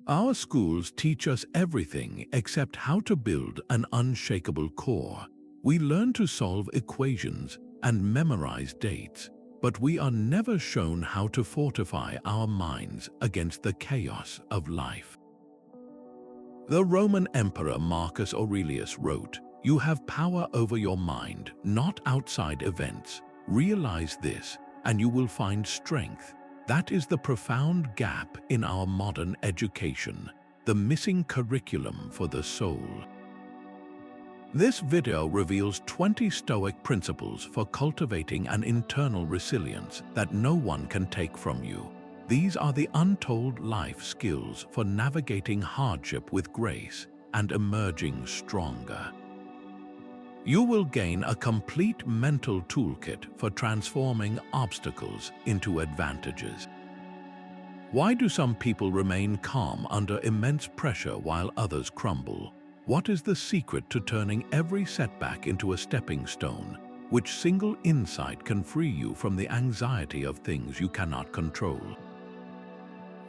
Our schools teach us everything except how to build an unshakable core. We learn to solve equations and memorize dates, but we are never shown how to fortify our minds against the chaos of life. The Roman Emperor Marcus Aurelius wrote, "You have power over your mind, not outside events. Realize this, and you will find strength." That is the profound gap in our modern education, the missing curriculum for the soul. This video reveals 20 Stoic principles for cultivating an internal resilience that no one can take from you. These are the untold life skills for navigating hardship with grace and emerging stronger. You will gain a complete mental toolkit for transforming obstacles into advantages. Why do some people remain calm under immense pressure while others crumble? What is the secret to turning every setback into a stepping stone? Which single insight can free you from the anxiety of things you cannot control?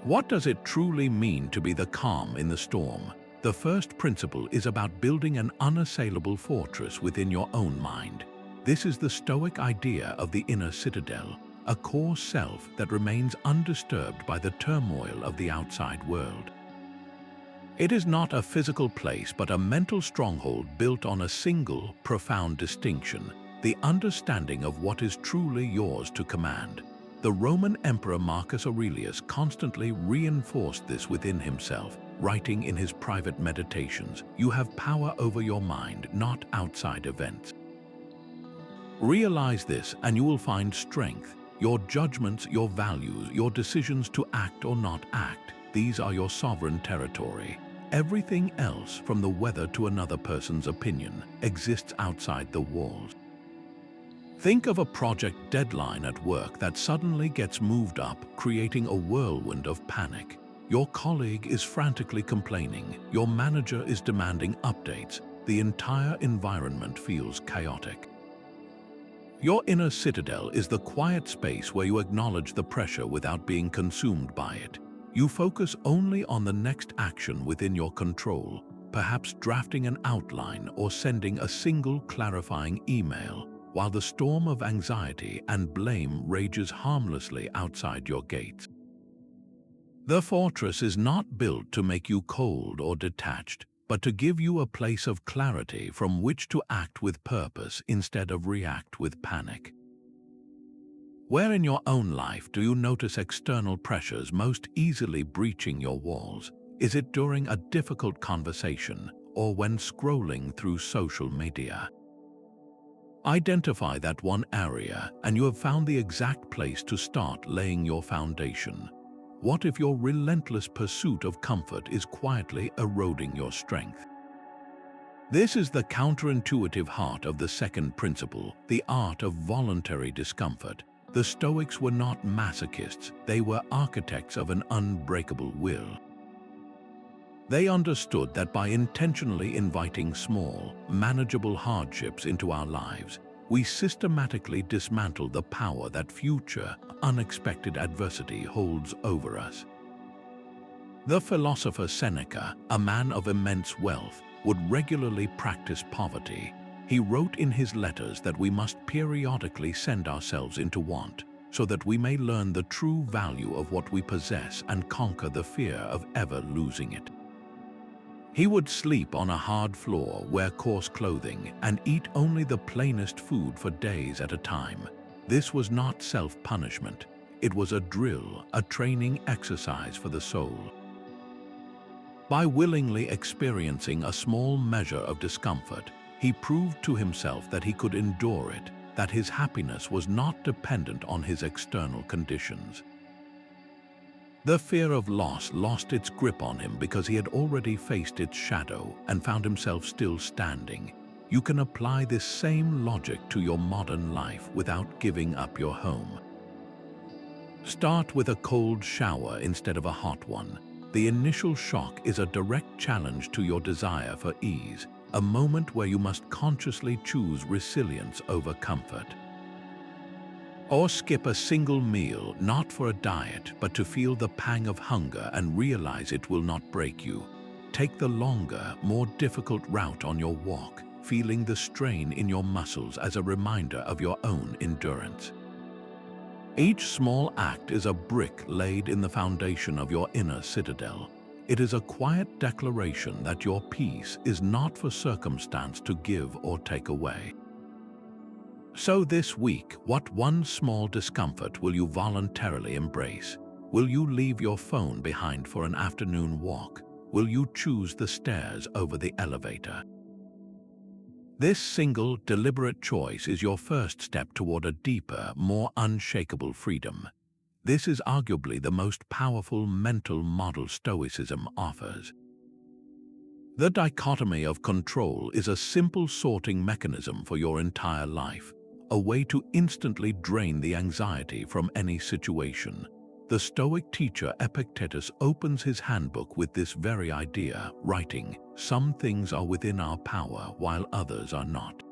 What does it truly mean to be the calm in the storm? The first principle is about building an unassailable fortress within your own mind. This is the Stoic idea of the inner citadel, a core self that remains undisturbed by the turmoil of the outside world. It is not a physical place but a mental stronghold built on a single, profound distinction, the understanding of what is truly yours to command. The Roman Emperor Marcus Aurelius constantly reinforced this within himself, writing in his private meditations, "You have power over your mind, not outside events." Realize this and you will find strength. Your judgments, your values, your decisions to act or not act, these are your sovereign territory. Everything else, from the weather to another person's opinion, exists outside the walls. Think of a project deadline at work that suddenly gets moved up, creating a whirlwind of panic. Your colleague is frantically complaining, your manager is demanding updates, the entire environment feels chaotic. Your inner citadel is the quiet space where you acknowledge the pressure without being consumed by it. You focus only on the next action within your control, perhaps drafting an outline or sending a single clarifying email, while the storm of anxiety and blame rages harmlessly outside your gates. The fortress is not built to make you cold or detached, but to give you a place of clarity from which to act with purpose instead of react with panic. Where in your own life do you notice external pressures most easily breaching your walls? Is it during a difficult conversation or when scrolling through social media? Identify that one area and you have found the exact place to start laying your foundation. What if your relentless pursuit of comfort is quietly eroding your strength? This is the counterintuitive heart of the second principle, the art of voluntary discomfort. The Stoics were not masochists, they were architects of an unbreakable will. They understood that by intentionally inviting small, manageable hardships into our lives, we systematically dismantle the power that future, unexpected adversity holds over us. The philosopher Seneca, a man of immense wealth, would regularly practice poverty. He wrote in his letters that we must periodically send ourselves into want, so that we may learn the true value of what we possess and conquer the fear of ever losing it. He would sleep on a hard floor, wear coarse clothing, and eat only the plainest food for days at a time. This was not self-punishment. It was a drill, a training exercise for the soul. By willingly experiencing a small measure of discomfort, he proved to himself that he could endure it, that his happiness was not dependent on his external conditions. The fear of loss lost its grip on him because he had already faced its shadow and found himself still standing. You can apply this same logic to your modern life without giving up your home. Start with a cold shower instead of a hot one. The initial shock is a direct challenge to your desire for ease, a moment where you must consciously choose resilience over comfort. Or skip a single meal, not for a diet, but to feel the pang of hunger and realize it will not break you. Take the longer, more difficult route on your walk, feeling the strain in your muscles as a reminder of your own endurance. Each small act is a brick laid in the foundation of your inner citadel. It is a quiet declaration that your peace is not for circumstance to give or take away. So this week, what one small discomfort will you voluntarily embrace? Will you leave your phone behind for an afternoon walk? Will you choose the stairs over the elevator? This single, deliberate choice is your first step toward a deeper, more unshakable freedom. This is arguably the most powerful mental model Stoicism offers. The dichotomy of control is a simple sorting mechanism for your entire life, a way to instantly drain the anxiety from any situation. The Stoic teacher Epictetus opens his handbook with this very idea, writing, "Some things are within our power, while others are not."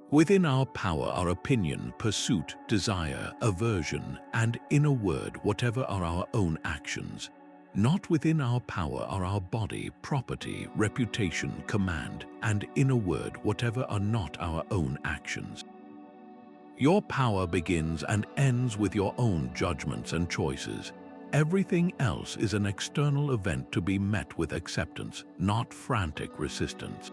Within our power are opinion, pursuit, desire, aversion, and, in a word, whatever are our own actions. Not within our power are our body, property, reputation, command, and, in a word, whatever are not our own actions. Your power begins and ends with your own judgments and choices. Everything else is an external event to be met with acceptance, not frantic resistance.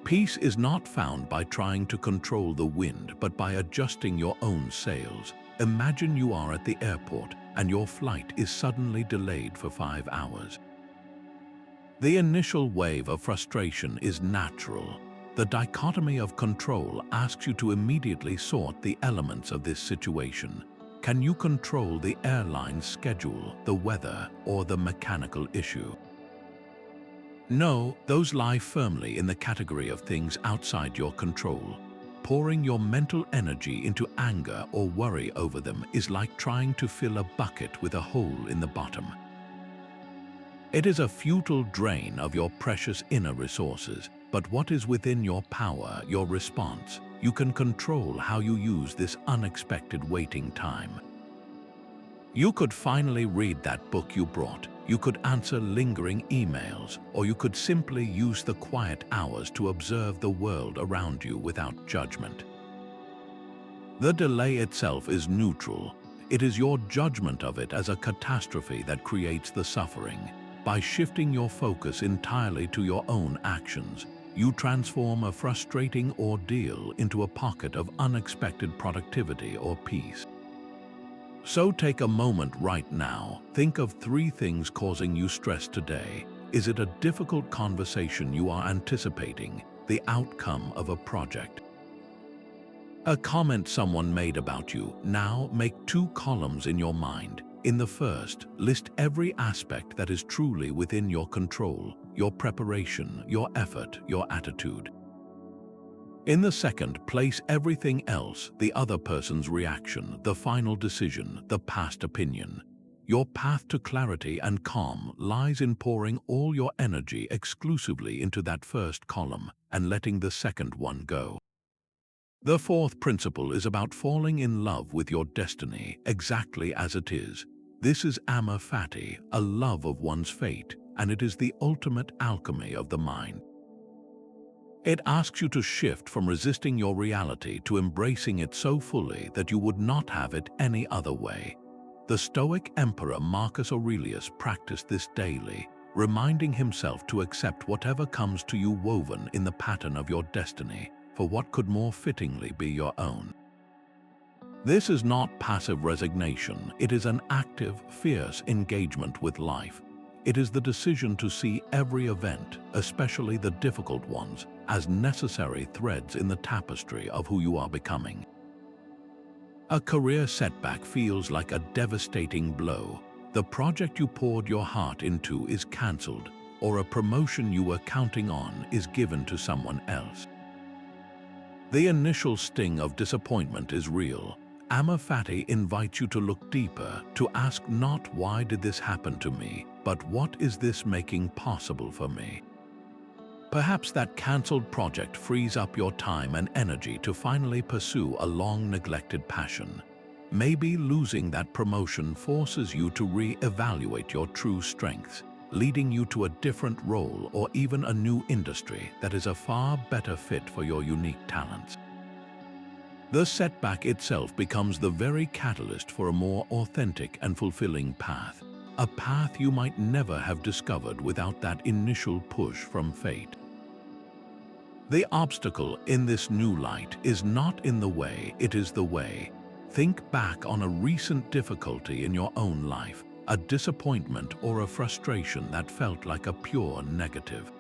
Peace is not found by trying to control the wind, but by adjusting your own sails. Imagine you are at the airport and your flight is suddenly delayed for 5 hours. The initial wave of frustration is natural. The dichotomy of control asks you to immediately sort the elements of this situation. Can you control the airline's schedule, the weather, or the mechanical issue? No, those lie firmly in the category of things outside your control. Pouring your mental energy into anger or worry over them is like trying to fill a bucket with a hole in the bottom. It is a futile drain of your precious inner resources, but what is within your power, your response? You can control how you use this unexpected waiting time. You could finally read that book you brought. You could answer lingering emails, or you could simply use the quiet hours to observe the world around you without judgment. The delay itself is neutral. It is your judgment of it as a catastrophe that creates the suffering. By shifting your focus entirely to your own actions, you transform a frustrating ordeal into a pocket of unexpected productivity or peace. So take a moment right now. Think of 3 things causing you stress today. Is it a difficult conversation you are anticipating, the outcome of a project? A comment someone made about you? Now make 2 columns in your mind. In the first, list every aspect that is truly within your control, your preparation, your effort, your attitude. In the second, place everything else, the other person's reaction, the final decision, the past opinion. Your path to clarity and calm lies in pouring all your energy exclusively into that first column and letting the second one go. The fourth principle is about falling in love with your destiny exactly as it is. This is Amor Fati, a love of one's fate, and it is the ultimate alchemy of the mind. It asks you to shift from resisting your reality to embracing it so fully that you would not have it any other way. The Stoic Emperor Marcus Aurelius practiced this daily, reminding himself to accept whatever comes to you woven in the pattern of your destiny, for what could more fittingly be your own. This is not passive resignation, it is an active, fierce engagement with life. It is the decision to see every event, especially the difficult ones, as necessary threads in the tapestry of who you are becoming. A career setback feels like a devastating blow. The project you poured your heart into is cancelled, or a promotion you were counting on is given to someone else. The initial sting of disappointment is real. Amor Fati invites you to look deeper, to ask not why did this happen to me, but what is this making possible for me? Perhaps that cancelled project frees up your time and energy to finally pursue a long-neglected passion. Maybe losing that promotion forces you to re-evaluate your true strengths, leading you to a different role or even a new industry that is a far better fit for your unique talents. The setback itself becomes the very catalyst for a more authentic and fulfilling path, a path you might never have discovered without that initial push from fate. The obstacle in this new light is not in the way, it is the way. Think back on a recent difficulty in your own life, a disappointment or a frustration that felt like a pure negative.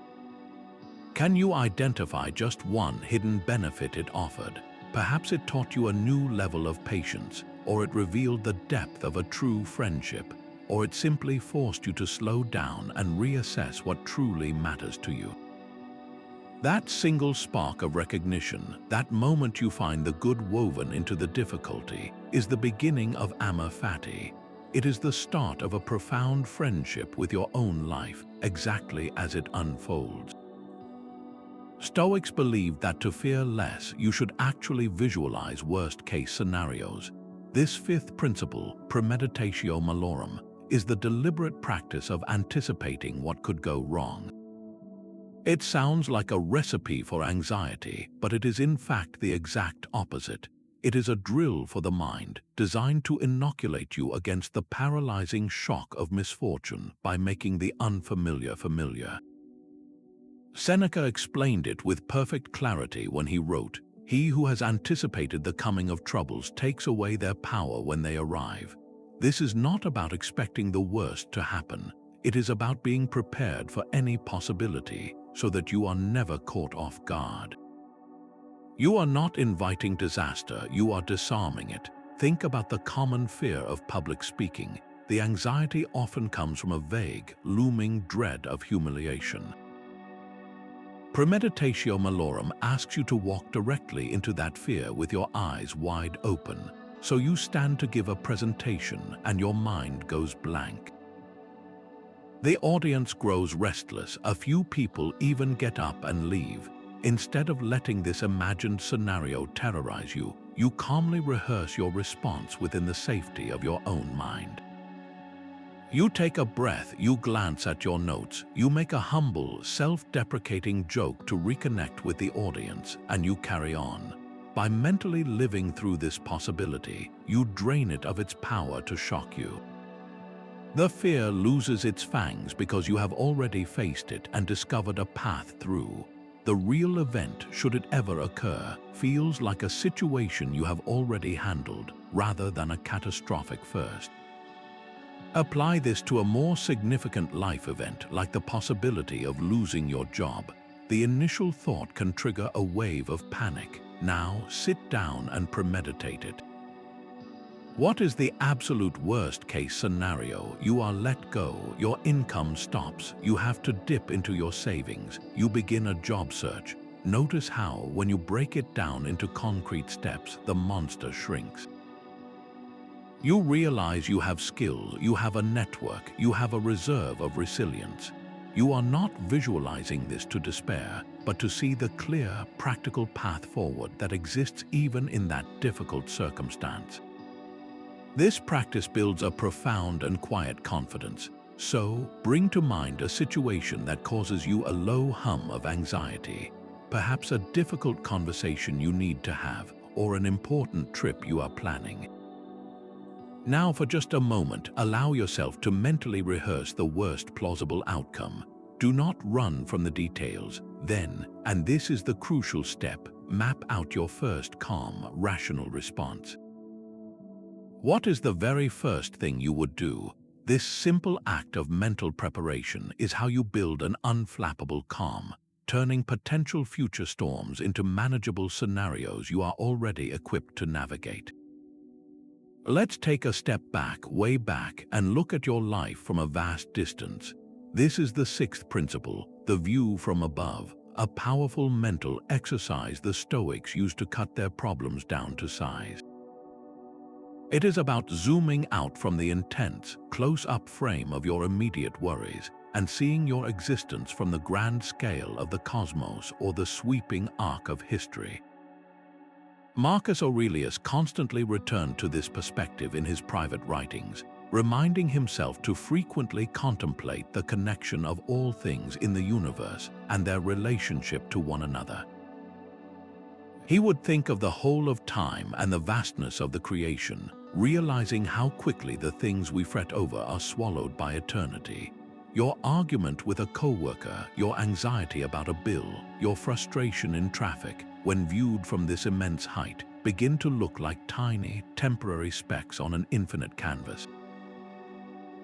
Can you identify just one hidden benefit it offered? Perhaps it taught you a new level of patience, or it revealed the depth of a true friendship, or it simply forced you to slow down and reassess what truly matters to you. That single spark of recognition, that moment you find the good woven into the difficulty, is the beginning of Amor Fati. It is the start of a profound friendship with your own life, exactly as it unfolds. Stoics believe that to fear less, you should actually visualize worst-case scenarios. This fifth principle, Premeditatio Malorum, is the deliberate practice of anticipating what could go wrong. It sounds like a recipe for anxiety, but it is in fact the exact opposite. It is a drill for the mind, designed to inoculate you against the paralyzing shock of misfortune by making the unfamiliar familiar. Seneca explained it with perfect clarity when he wrote, "He who has anticipated the coming of troubles takes away their power when they arrive." This is not about expecting the worst to happen. It is about being prepared for any possibility so that you are never caught off guard. You are not inviting disaster, you are disarming it. Think about the common fear of public speaking. The anxiety often comes from a vague, looming dread of humiliation. Premeditatio Malorum asks you to walk directly into that fear with your eyes wide open. So you stand to give a presentation and your mind goes blank. The audience grows restless, a few people even get up and leave. Instead of letting this imagined scenario terrorize you, you calmly rehearse your response within the safety of your own mind. You take a breath, you glance at your notes, you make a humble, self-deprecating joke to reconnect with the audience, and you carry on. By mentally living through this possibility, you drain it of its power to shock you. The fear loses its fangs because you have already faced it and discovered a path through. The real event, should it ever occur, feels like a situation you have already handled, rather than a catastrophic first. Apply this to a more significant life event, like the possibility of losing your job. The initial thought can trigger a wave of panic. Now, sit down and premeditate it. What is the absolute worst-case scenario? You are let go, your income stops, you have to dip into your savings, you begin a job search. Notice how, when you break it down into concrete steps, the monster shrinks. You realize you have skill, you have a network, you have a reserve of resilience. You are not visualizing this to despair, but to see the clear, practical path forward that exists even in that difficult circumstance. This practice builds a profound and quiet confidence. So, bring to mind a situation that causes you a low hum of anxiety, perhaps a difficult conversation you need to have, or an important trip you are planning. Now, for just a moment, allow yourself to mentally rehearse the worst plausible outcome. Do not run from the details. Then, and this is the crucial step, map out your first calm, rational response. What is the very first thing you would do? This simple act of mental preparation is how you build an unflappable calm, turning potential future storms into manageable scenarios you are already equipped to navigate. Let's take a step back, way back, and look at your life from a vast distance. This is the sixth principle, the view from above, a powerful mental exercise the Stoics used to cut their problems down to size. It is about zooming out from the intense, close-up frame of your immediate worries and seeing your existence from the grand scale of the cosmos or the sweeping arc of history. Marcus Aurelius constantly returned to this perspective in his private writings, reminding himself to frequently contemplate the connection of all things in the universe and their relationship to one another. He would think of the whole of time and the vastness of the creation, realizing how quickly the things we fret over are swallowed by eternity. Your argument with a coworker, your anxiety about a bill, your frustration in traffic, when viewed from this immense height, begin to look like tiny, temporary specks on an infinite canvas.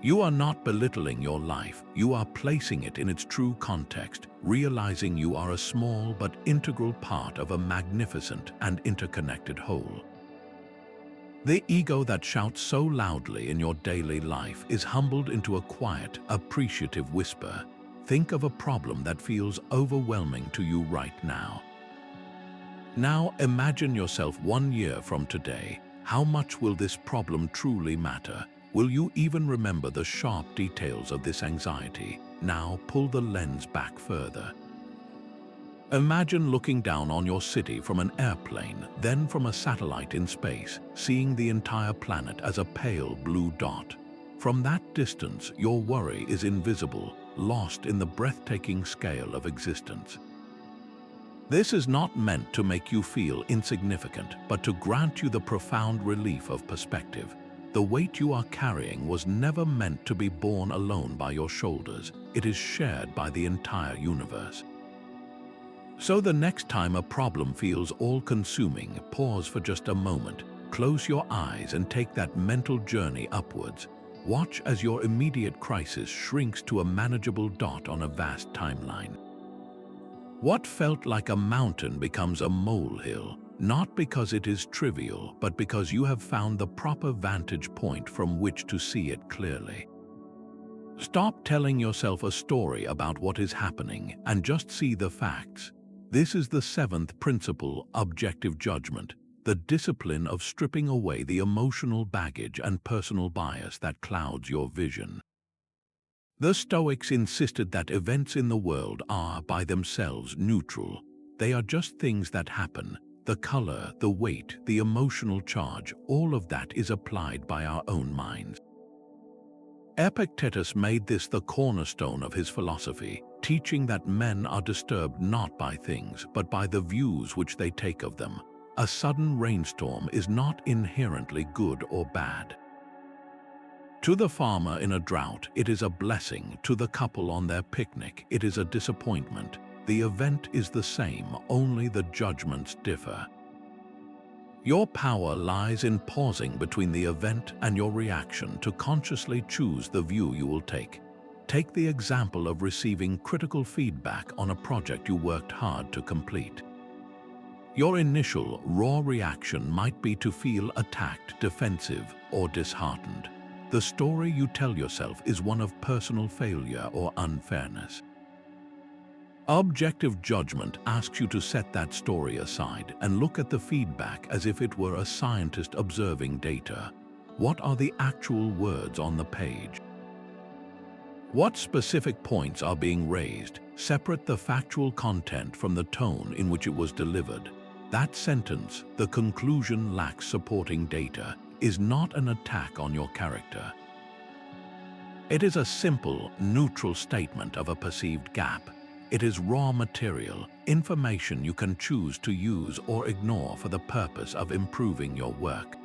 You are not belittling your life, you are placing it in its true context, realizing you are a small but integral part of a magnificent and interconnected whole. The ego that shouts so loudly in your daily life is humbled into a quiet, appreciative whisper. Think of a problem that feels overwhelming to you right now. Now imagine yourself 1 year from today. How much will this problem truly matter? Will you even remember the sharp details of this anxiety? Now pull the lens back further. Imagine looking down on your city from an airplane, then from a satellite in space, seeing the entire planet as a pale blue dot. From that distance, your worry is invisible, lost in the breathtaking scale of existence. This is not meant to make you feel insignificant, but to grant you the profound relief of perspective. The weight you are carrying was never meant to be borne alone by your shoulders. It is shared by the entire universe. So the next time a problem feels all-consuming, pause for just a moment, close your eyes and take that mental journey upwards. Watch as your immediate crisis shrinks to a manageable dot on a vast timeline. What felt like a mountain becomes a molehill, not because it is trivial, but because you have found the proper vantage point from which to see it clearly. Stop telling yourself a story about what is happening and just see the facts. This is the 7th principle, objective judgment, the discipline of stripping away the emotional baggage and personal bias that clouds your vision. The Stoics insisted that events in the world are, by themselves, neutral. They are just things that happen. The color, the weight, the emotional charge, all of that is applied by our own minds. Epictetus made this the cornerstone of his philosophy, teaching that men are disturbed not by things, but by the views which they take of them. A sudden rainstorm is not inherently good or bad. To the farmer in a drought, it is a blessing. To the couple on their picnic, it is a disappointment. The event is the same, only the judgments differ. Your power lies in pausing between the event and your reaction to consciously choose the view you will take. Take the example of receiving critical feedback on a project you worked hard to complete. Your initial, raw reaction might be to feel attacked, defensive, or disheartened. The story you tell yourself is one of personal failure or unfairness. Objective judgment asks you to set that story aside and look at the feedback as if it were a scientist observing data. What are the actual words on the page? What specific points are being raised? Separate the factual content from the tone in which it was delivered. That sentence, "The conclusion lacks supporting data," is not an attack on your character. It is a simple, neutral statement of a perceived gap. It is raw material, information you can choose to use or ignore for the purpose of improving your work.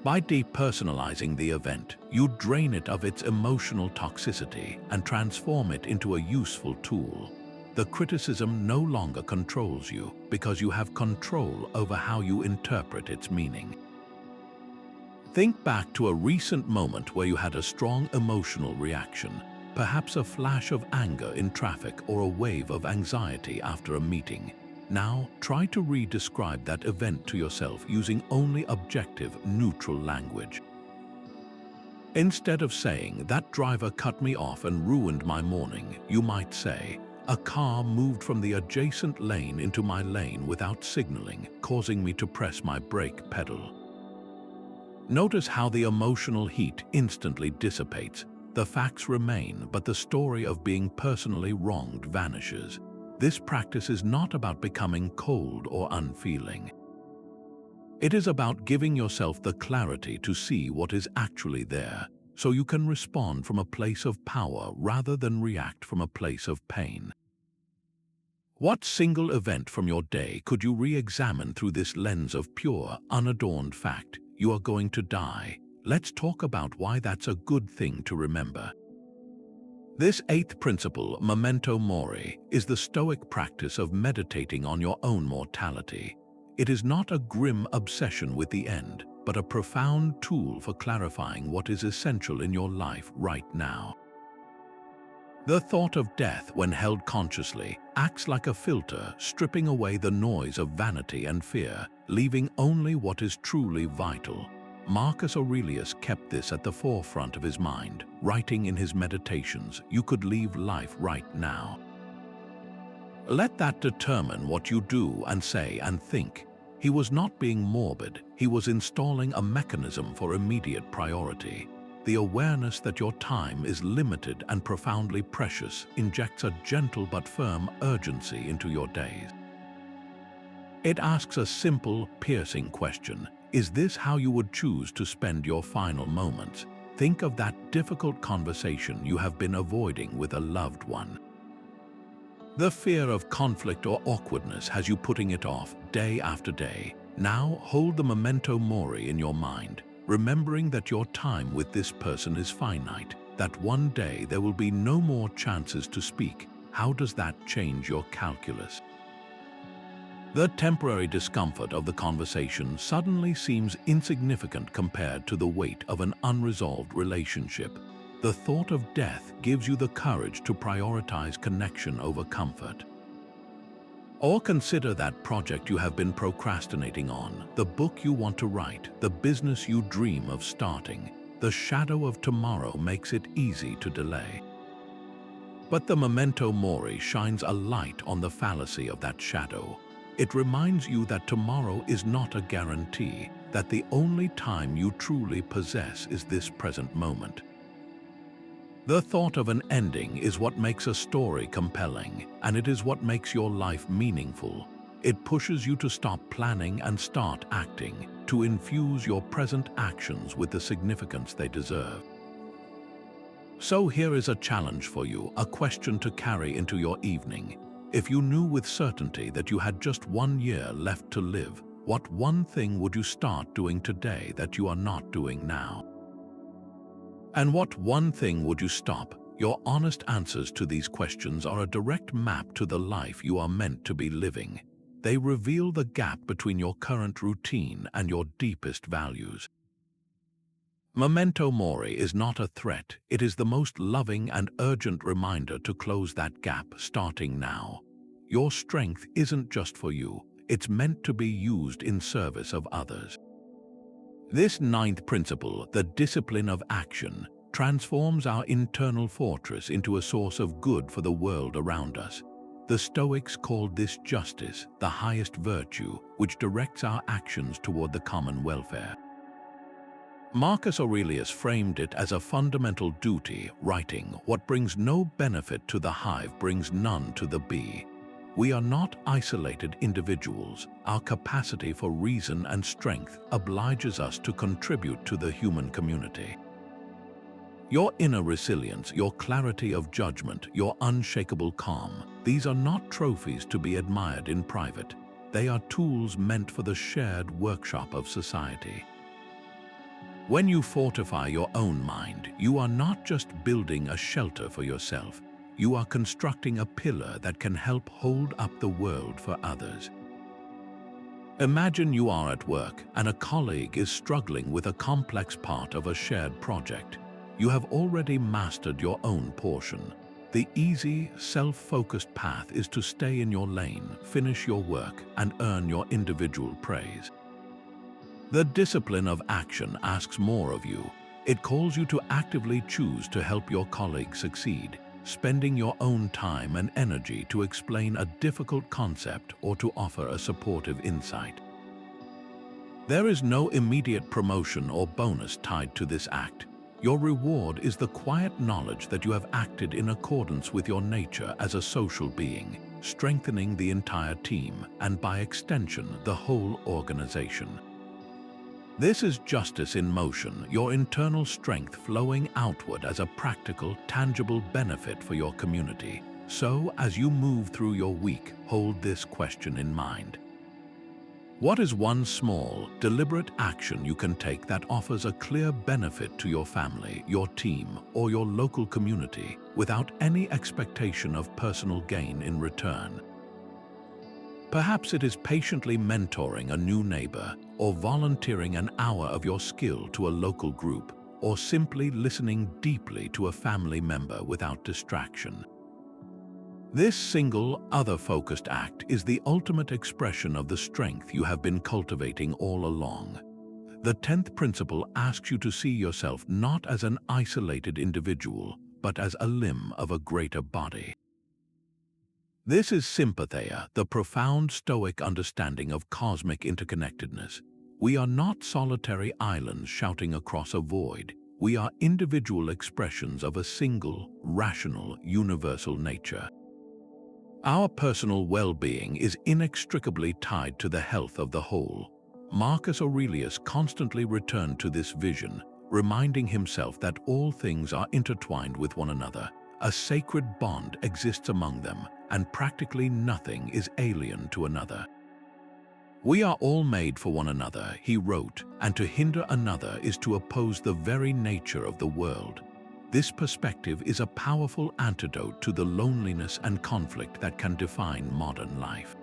By depersonalizing the event, you drain it of its emotional toxicity and transform it into a useful tool. The criticism no longer controls you because you have control over how you interpret its meaning. Think back to a recent moment where you had a strong emotional reaction, perhaps a flash of anger in traffic or a wave of anxiety after a meeting. Now, try to re-describe that event to yourself using only objective, neutral language. Instead of saying, "That driver cut me off and ruined my morning," you might say, "A car moved from the adjacent lane into my lane without signaling, causing me to press my brake pedal." Notice how the emotional heat instantly dissipates. the facts remain, but the story of being personally wronged vanishes. This practice is not about becoming cold or unfeeling. It is about giving yourself the clarity to see what is actually there, so you can respond from a place of power rather than react from a place of pain. What single event from your day could you re-examine through this lens of pure, unadorned fact? You are going to die. Let's talk about why that's a good thing to remember. This eighth principle, Memento Mori, is the Stoic practice of meditating on your own mortality. It is not a grim obsession with the end, but a profound tool for clarifying what is essential in your life right now. The thought of death, when held consciously, acts like a filter, stripping away the noise of vanity and fear, leaving only what is truly vital. Marcus Aurelius kept this at the forefront of his mind, writing in his meditations, "You could leave life right now." Let that determine what you do and say and think. He was not being morbid, he was installing a mechanism for immediate priority. The awareness that your time is limited and profoundly precious injects a gentle but firm urgency into your days. It asks a simple, piercing question. Is this how you would choose to spend your final moments? Think of that difficult conversation you have been avoiding with a loved one. The fear of conflict or awkwardness has you putting it off day after day. Now hold the memento mori in your mind, remembering that your time with this person is finite, that one day there will be no more chances to speak. How does that change your calculus? The temporary discomfort of the conversation suddenly seems insignificant compared to the weight of an unresolved relationship. The thought of death gives you the courage to prioritize connection over comfort. Or consider that project you have been procrastinating on, the book you want to write, the business you dream of starting. The shadow of tomorrow makes it easy to delay. But the memento mori shines a light on the fallacy of that shadow. It reminds you that tomorrow is not a guarantee, that the only time you truly possess is this present moment. The thought of an ending is what makes a story compelling, and it is what makes your life meaningful. It pushes you to stop planning and start acting, to infuse your present actions with the significance they deserve. So here is a challenge for you, a question to carry into your evening. If you knew with certainty that you had just 1 year left to live, what one thing would you start doing today that you are not doing now? And what one thing would you stop? Your honest answers to these questions are a direct map to the life you are meant to be living. They reveal the gap between your current routine and your deepest values. Memento Mori is not a threat, it is the most loving and urgent reminder to close that gap starting now. Your strength isn't just for you, it's meant to be used in service of others. This ninth principle, the discipline of action, transforms our internal fortress into a source of good for the world around us. The Stoics called this justice, the highest virtue, which directs our actions toward the common welfare. Marcus Aurelius framed it as a fundamental duty, writing, "What brings no benefit to the hive brings none to the bee." We are not isolated individuals. Our capacity for reason and strength obliges us to contribute to the human community. Your inner resilience, your clarity of judgment, your unshakable calm, these are not trophies to be admired in private. They are tools meant for the shared workshop of society. When you fortify your own mind, you are not just building a shelter for yourself. You are constructing a pillar that can help hold up the world for others. Imagine you are at work and a colleague is struggling with a complex part of a shared project. You have already mastered your own portion. The easy, self-focused path is to stay in your lane, finish your work, and earn your individual praise. The discipline of action asks more of you. It calls you to actively choose to help your colleague succeed, spending your own time and energy to explain a difficult concept or to offer a supportive insight. There is no immediate promotion or bonus tied to this act. Your reward is the quiet knowledge that you have acted in accordance with your nature as a social being, strengthening the entire team and, by extension, the whole organization. This is justice in motion, your internal strength flowing outward as a practical, tangible benefit for your community. So, as you move through your week, hold this question in mind. What is one small, deliberate action you can take that offers a clear benefit to your family, your team, or your local community without any expectation of personal gain in return? Perhaps it is patiently mentoring a new neighbor, or volunteering an hour of your skill to a local group, or simply listening deeply to a family member without distraction. This single, other-focused act is the ultimate expression of the strength you have been cultivating all along. The 10th principle asks you to see yourself not as an isolated individual, but as a limb of a greater body. This is Sympatheia, the profound Stoic understanding of cosmic interconnectedness. We are not solitary islands shouting across a void. We are individual expressions of a single, rational, universal nature. Our personal well-being is inextricably tied to the health of the whole. Marcus Aurelius constantly returned to this vision, reminding himself that all things are intertwined with one another. A sacred bond exists among them, and practically nothing is alien to another. We are all made for one another, he wrote, and to hinder another is to oppose the very nature of the world. This perspective is a powerful antidote to the loneliness and conflict that can define modern life.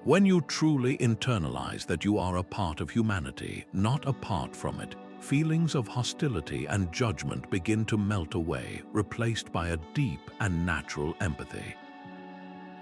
When you truly internalize that you are a part of humanity, not apart from it, feelings of hostility and judgment begin to melt away, replaced by a deep and natural empathy.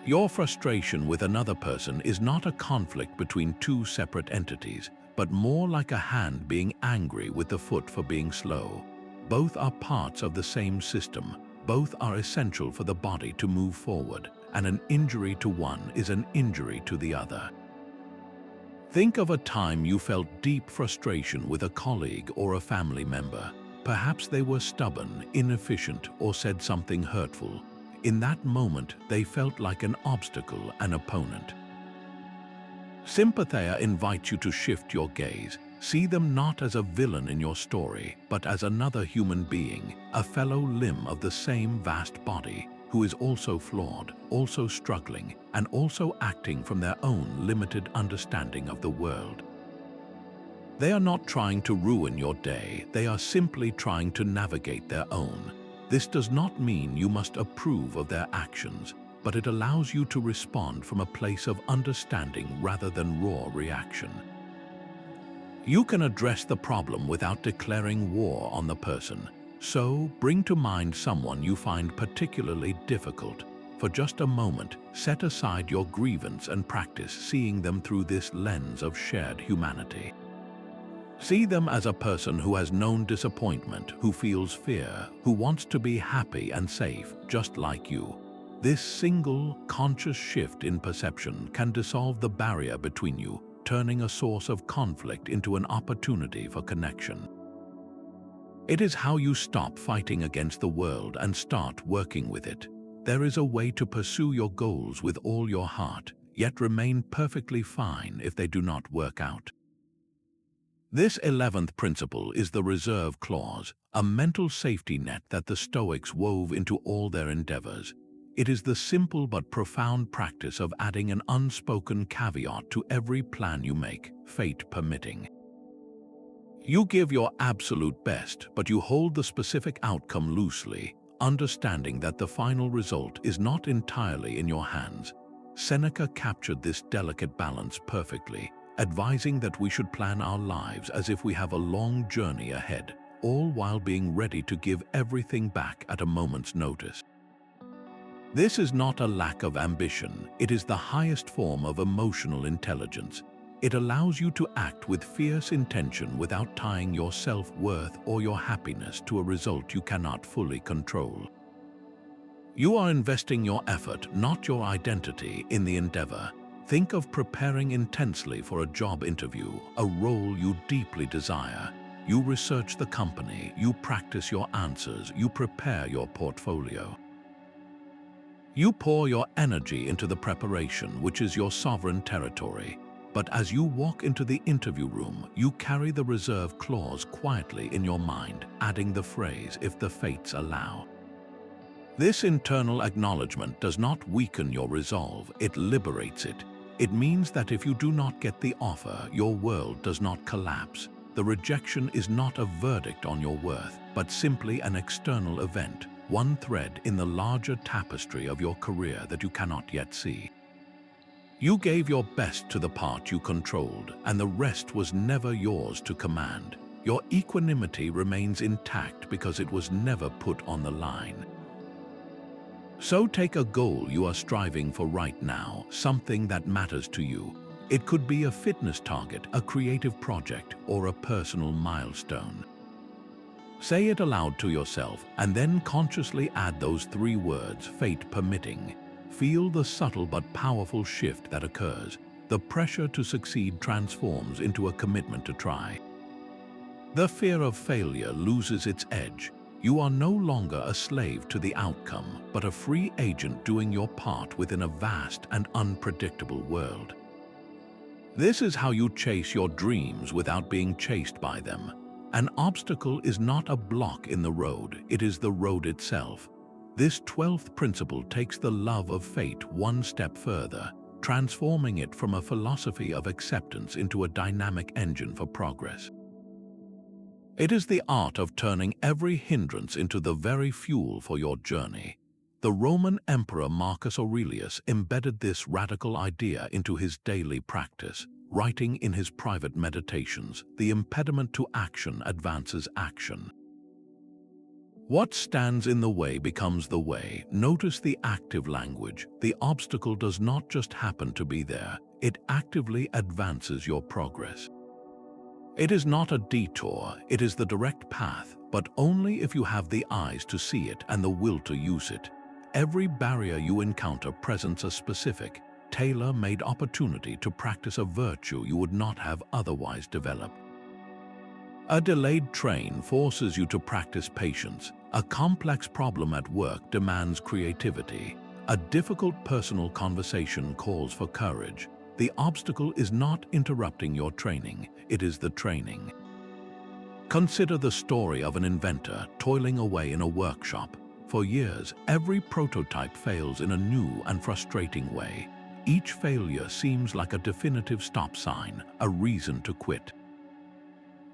Your frustration with another person is not a conflict between two separate entities, but more like a hand being angry with the foot for being slow. Both are parts of the same system, both are essential for the body to move forward, and an injury to one is an injury to the other. Think of a time you felt deep frustration with a colleague or a family member. Perhaps they were stubborn, inefficient, or said something hurtful. In that moment, they felt like an obstacle, an opponent. Sympatheia invites you to shift your gaze. See them not as a villain in your story, but as another human being, a fellow limb of the same vast body, who is also flawed, also struggling, and also acting from their own limited understanding of the world. They are not trying to ruin your day, they are simply trying to navigate their own. This does not mean you must approve of their actions, but it allows you to respond from a place of understanding rather than raw reaction. You can address the problem without declaring war on the person. So, bring to mind someone you find particularly difficult. For just a moment, set aside your grievance and practice seeing them through this lens of shared humanity. See them as a person who has known disappointment, who feels fear, who wants to be happy and safe, just like you. This single, conscious shift in perception can dissolve the barrier between you, turning a source of conflict into an opportunity for connection. It is how you stop fighting against the world and start working with it. There is a way to pursue your goals with all your heart, yet remain perfectly fine if they do not work out. This 11th principle is the reserve clause, a mental safety net that the Stoics wove into all their endeavors. It is the simple but profound practice of adding an unspoken caveat to every plan you make, fate permitting. You give your absolute best, but you hold the specific outcome loosely, understanding that the final result is not entirely in your hands. Seneca captured this delicate balance perfectly, advising that we should plan our lives as if we have a long journey ahead, all while being ready to give everything back at a moment's notice. This is not a lack of ambition, it is the highest form of emotional intelligence. It allows you to act with fierce intention without tying your self-worth or your happiness to a result you cannot fully control. You are investing your effort, not your identity, in the endeavor. Think of preparing intensely for a job interview, a role you deeply desire. You research the company, you practice your answers, you prepare your portfolio. You pour your energy into the preparation, which is your sovereign territory. But as you walk into the interview room, you carry the reserve clause quietly in your mind, adding the phrase, "if the fates allow." This internal acknowledgement does not weaken your resolve, it liberates it. It means that if you do not get the offer, your world does not collapse. The rejection is not a verdict on your worth, but simply an external event, one thread in the larger tapestry of your career that you cannot yet see. You gave your best to the part you controlled, and the rest was never yours to command. Your equanimity remains intact because it was never put on the line. So take a goal you are striving for right now, something that matters to you. It could be a fitness target, a creative project, or a personal milestone. Say it aloud to yourself, and then consciously add those 3 words, fate permitting. Feel the subtle but powerful shift that occurs. The pressure to succeed transforms into a commitment to try. The fear of failure loses its edge. You are no longer a slave to the outcome, but a free agent doing your part within a vast and unpredictable world. This is how you chase your dreams without being chased by them. An obstacle is not a block in the road, it is the road itself. This 12th principle takes the love of fate one step further, transforming it from a philosophy of acceptance into a dynamic engine for progress. It is the art of turning every hindrance into the very fuel for your journey. The Roman Emperor Marcus Aurelius embedded this radical idea into his daily practice, writing in his private meditations, "The impediment to action advances action." What stands in the way becomes the way. Notice the active language. The obstacle does not just happen to be there, it actively advances your progress. It is not a detour, it is the direct path, but only if you have the eyes to see it and the will to use it. Every barrier you encounter presents a specific, tailor-made opportunity to practice a virtue you would not have otherwise developed. A delayed train forces you to practice patience. A complex problem at work demands creativity. A difficult personal conversation calls for courage. The obstacle is not interrupting your training, it is the training. Consider the story of an inventor toiling away in a workshop. For years, every prototype fails in a new and frustrating way. Each failure seems like a definitive stop sign, a reason to quit.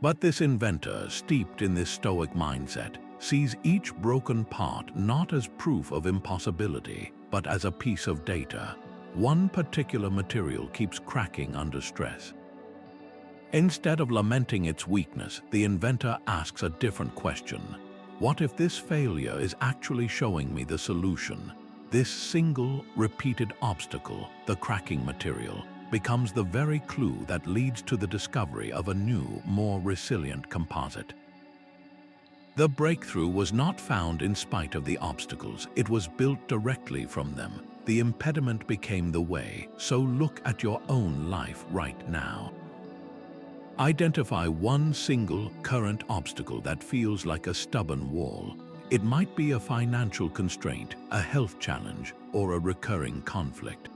But this inventor, steeped in this Stoic mindset, sees each broken part not as proof of impossibility, but as a piece of data. One particular material keeps cracking under stress. Instead of lamenting its weakness, the inventor asks a different question. What if this failure is actually showing me the solution? This single, repeated obstacle, the cracking material, becomes the very clue that leads to the discovery of a new, more resilient composite. The breakthrough was not found in spite of the obstacles, it was built directly from them. The impediment became the way, so look at your own life right now. Identify one single, current obstacle that feels like a stubborn wall. It might be a financial constraint, a health challenge, or a recurring conflict.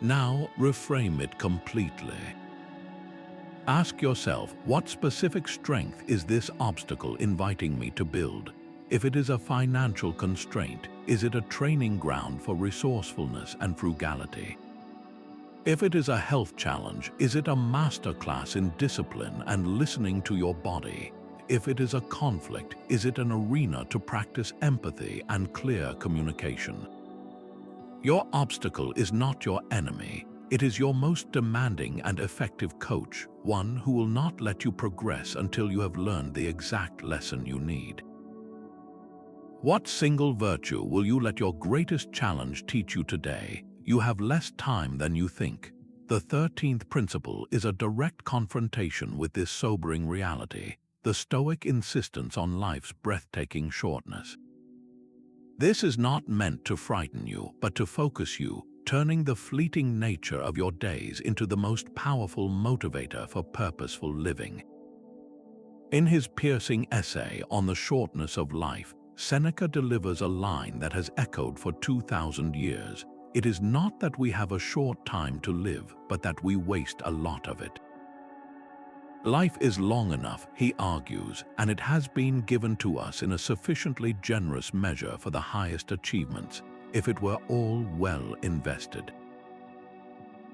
Now, reframe it completely. Ask yourself, what specific strength is this obstacle inviting me to build? If it is a financial constraint, is it a training ground for resourcefulness and frugality? If it is a health challenge, is it a masterclass in discipline and listening to your body? If it is a conflict, is it an arena to practice empathy and clear communication? Your obstacle is not your enemy. It is your most demanding and effective coach, one who will not let you progress until you have learned the exact lesson you need. What single virtue will you let your greatest challenge teach you today? You have less time than you think. The 13th principle is a direct confrontation with this sobering reality, the Stoic insistence on life's breathtaking shortness. This is not meant to frighten you, but to focus you, turning the fleeting nature of your days into the most powerful motivator for purposeful living. In his piercing essay on the shortness of life, Seneca delivers a line that has echoed for 2,000 years. It is not that we have a short time to live, but that we waste a lot of it. Life is long enough, he argues, and it has been given to us in a sufficiently generous measure for the highest achievements, if it were all well invested.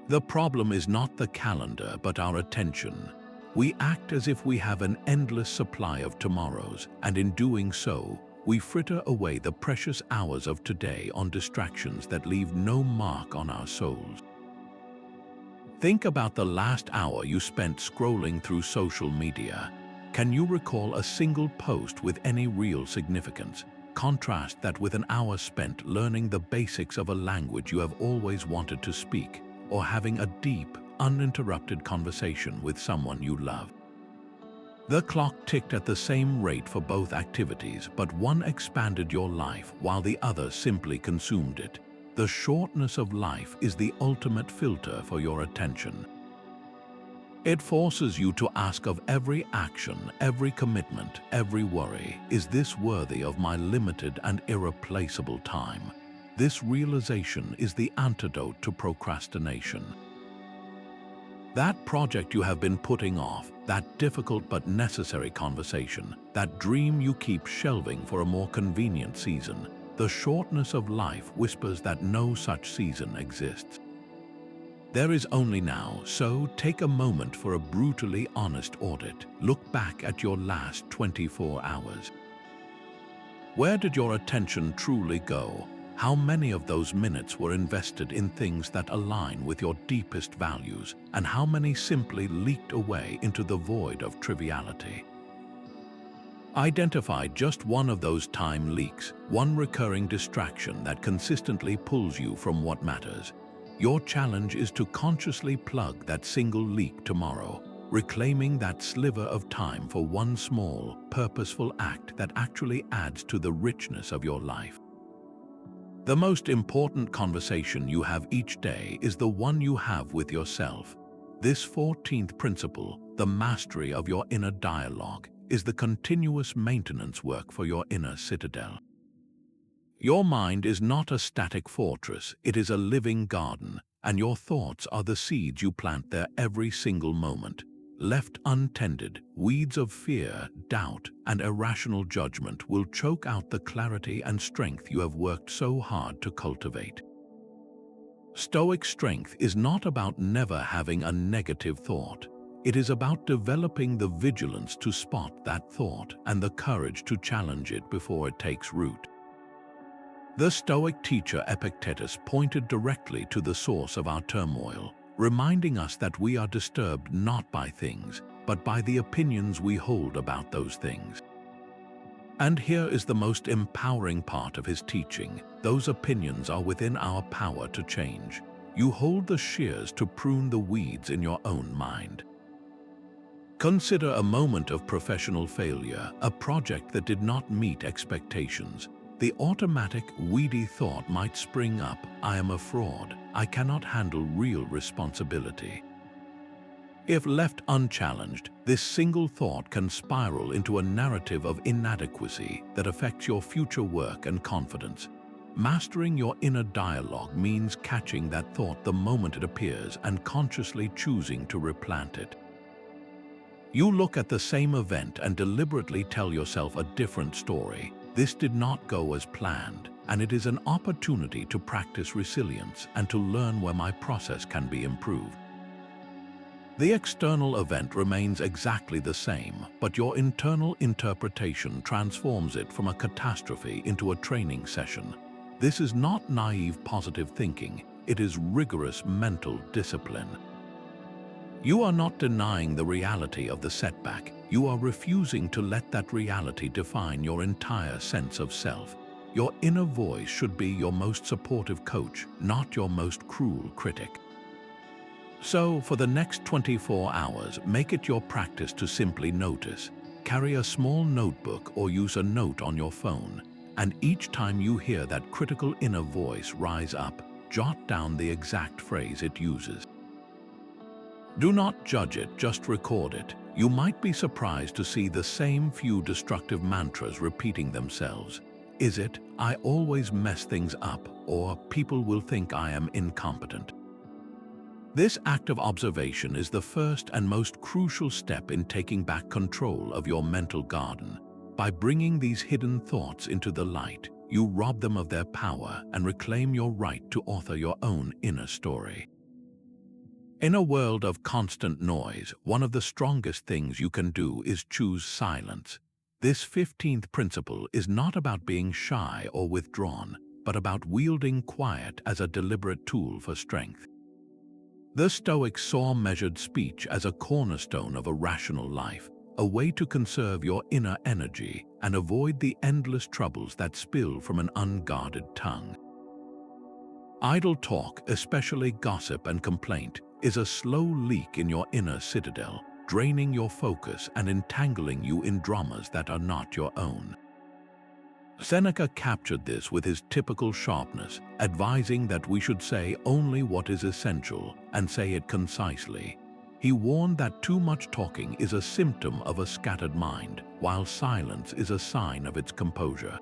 The problem is not the calendar, but our attention. We act as if we have an endless supply of tomorrows, and in doing so, we fritter away the precious hours of today on distractions that leave no mark on our souls. Think about the last hour you spent scrolling through social media. Can you recall a single post with any real significance? Contrast that with an hour spent learning the basics of a language you have always wanted to speak, or having a deep, uninterrupted conversation with someone you love. The clock ticked at the same rate for both activities, but one expanded your life while the other simply consumed it. The shortness of life is the ultimate filter for your attention. It forces you to ask of every action, every commitment, every worry, is this worthy of my limited and irreplaceable time? This realization is the antidote to procrastination. That project you have been putting off, that difficult but necessary conversation, that dream you keep shelving for a more convenient season, the shortness of life whispers that no such season exists. There is only now, so take a moment for a brutally honest audit. Look back at your last 24 hours. Where did your attention truly go? How many of those minutes were invested in things that align with your deepest values, and how many simply leaked away into the void of triviality? Identify just one of those time leaks, one recurring distraction that consistently pulls you from what matters. Your challenge is to consciously plug that single leak tomorrow, reclaiming that sliver of time for one small, purposeful act that actually adds to the richness of your life. The most important conversation you have each day is the one you have with yourself. This 14th principle, the mastery of your inner dialogue, is the continuous maintenance work for your inner citadel. Your mind is not a static fortress, it is a living garden, and your thoughts are the seeds you plant there every single moment. Left untended, weeds of fear, doubt, and irrational judgment will choke out the clarity and strength you have worked so hard to cultivate. Stoic strength is not about never having a negative thought. It is about developing the vigilance to spot that thought and the courage to challenge it before it takes root. The Stoic teacher Epictetus pointed directly to the source of our turmoil, reminding us that we are disturbed not by things, but by the opinions we hold about those things. And here is the most empowering part of his teaching. Those opinions are within our power to change. You hold the shears to prune the weeds in your own mind. Consider a moment of professional failure, a project that did not meet expectations. The automatic, weedy thought might spring up, I am a fraud, I cannot handle real responsibility. If left unchallenged, this single thought can spiral into a narrative of inadequacy that affects your future work and confidence. Mastering your inner dialogue means catching that thought the moment it appears and consciously choosing to replant it. You look at the same event and deliberately tell yourself a different story. This did not go as planned, and it is an opportunity to practice resilience and to learn where my process can be improved. The external event remains exactly the same, but your internal interpretation transforms it from a catastrophe into a training session. This is not naive positive thinking, it is rigorous mental discipline. You are not denying the reality of the setback, you are refusing to let that reality define your entire sense of self. Your inner voice should be your most supportive coach, not your most cruel critic. So, for the next 24 hours, make it your practice to simply notice. Carry a small notebook or use a note on your phone, and each time you hear that critical inner voice rise up, jot down the exact phrase it uses. Do not judge it, just record it. You might be surprised to see the same few destructive mantras repeating themselves. Is it, "I always mess things up," or "People will think I am incompetent"? This act of observation is the first and most crucial step in taking back control of your mental garden. By bringing these hidden thoughts into the light, you rob them of their power and reclaim your right to author your own inner story. In a world of constant noise, one of the strongest things you can do is choose silence. This 15th principle is not about being shy or withdrawn, but about wielding quiet as a deliberate tool for strength. The Stoics saw measured speech as a cornerstone of a rational life, a way to conserve your inner energy and avoid the endless troubles that spill from an unguarded tongue. Idle talk, especially gossip and complaint, is a slow leak in your inner citadel, draining your focus and entangling you in dramas that are not your own. Seneca captured this with his typical sharpness, advising that we should say only what is essential and say it concisely. He warned that too much talking is a symptom of a scattered mind, while silence is a sign of its composure.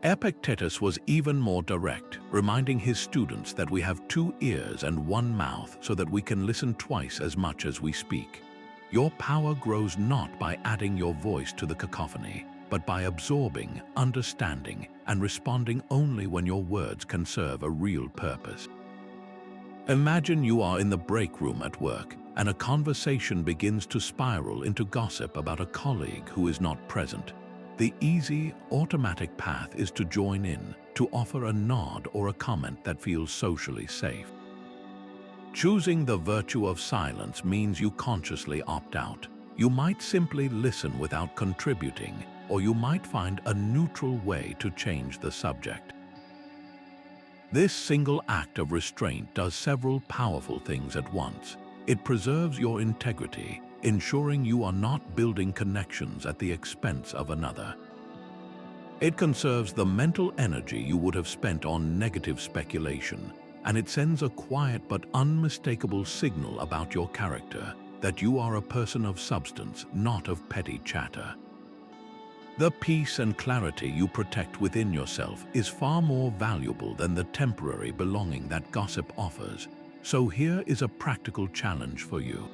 Epictetus was even more direct, reminding his students that we have 2 ears and 1 mouth so that we can listen twice as much as we speak. Your power grows not by adding your voice to the cacophony, but by absorbing, understanding, and responding only when your words can serve a real purpose. Imagine you are in the break room at work, and a conversation begins to spiral into gossip about a colleague who is not present. The easy, automatic path is to join in, to offer a nod or a comment that feels socially safe. Choosing the virtue of silence means you consciously opt out. You might simply listen without contributing, or you might find a neutral way to change the subject. This single act of restraint does several powerful things at once. It preserves your integrity, ensuring you are not building connections at the expense of another. It conserves the mental energy you would have spent on negative speculation, and it sends a quiet but unmistakable signal about your character, that you are a person of substance, not of petty chatter. The peace and clarity you protect within yourself is far more valuable than the temporary belonging that gossip offers. So here is a practical challenge for you.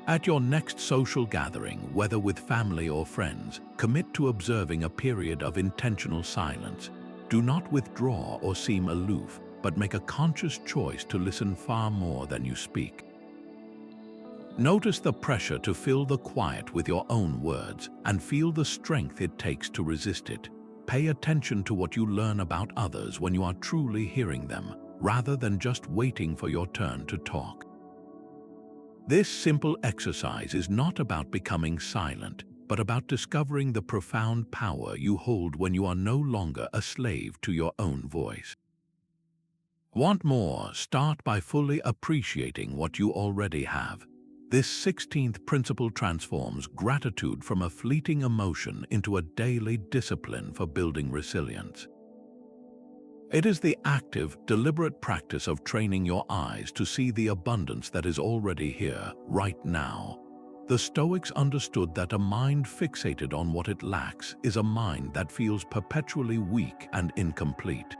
At your next social gathering, whether with family or friends, commit to observing a period of intentional silence. Do not withdraw or seem aloof, but make a conscious choice to listen far more than you speak. Notice the pressure to fill the quiet with your own words and feel the strength it takes to resist it. Pay attention to what you learn about others when you are truly hearing them, rather than just waiting for your turn to talk. This simple exercise is not about becoming silent, but about discovering the profound power you hold when you are no longer a slave to your own voice. Want more? Start by fully appreciating what you already have. This 16th principle transforms gratitude from a fleeting emotion into a daily discipline for building resilience. It is the active, deliberate practice of training your eyes to see the abundance that is already here, right now. The Stoics understood that a mind fixated on what it lacks is a mind that feels perpetually weak and incomplete.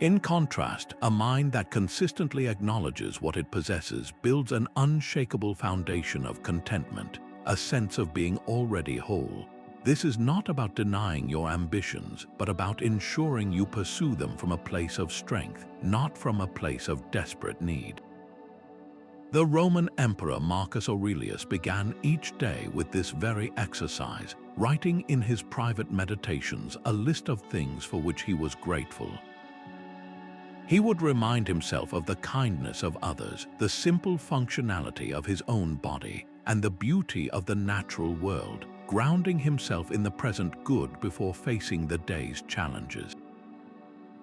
In contrast, a mind that consistently acknowledges what it possesses builds an unshakable foundation of contentment, a sense of being already whole. This is not about denying your ambitions, but about ensuring you pursue them from a place of strength, not from a place of desperate need. The Roman Emperor Marcus Aurelius began each day with this very exercise, writing in his private meditations a list of things for which he was grateful. He would remind himself of the kindness of others, the simple functionality of his own body, and the beauty of the natural world, grounding himself in the present good before facing the day's challenges.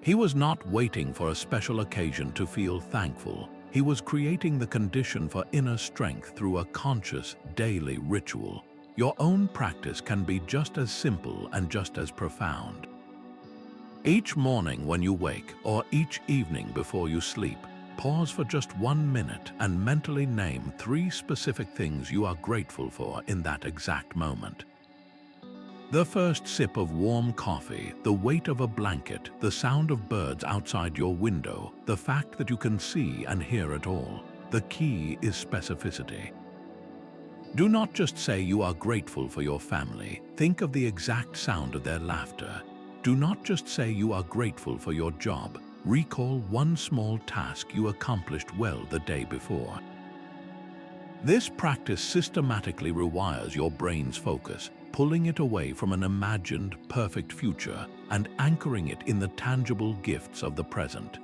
He was not waiting for a special occasion to feel thankful. He was creating the condition for inner strength through a conscious, daily ritual. Your own practice can be just as simple and just as profound. Each morning when you wake, or each evening before you sleep, Pause for just 1 minute and mentally name 3 specific things you are grateful for in that exact moment. The first sip of warm coffee, the weight of a blanket, the sound of birds outside your window, the fact that you can see and hear it all. The key is specificity. Do not just say you are grateful for your family. Think of the exact sound of their laughter. Do not just say you are grateful for your job. Recall one small task you accomplished well the day before. This practice systematically rewires your brain's focus, pulling it away from an imagined, perfect future and anchoring it in the tangible gifts of the present.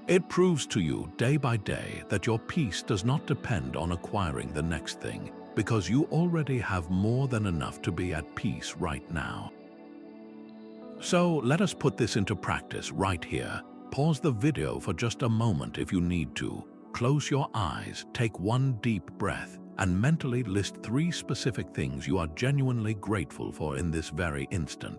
It proves to you day by day that your peace does not depend on acquiring the next thing, because you already have more than enough to be at peace right now. So let us put this into practice right here. Pause the video for just a moment if you need to. Close your eyes, take one deep breath, and mentally list 3 specific things you are genuinely grateful for in this very instant.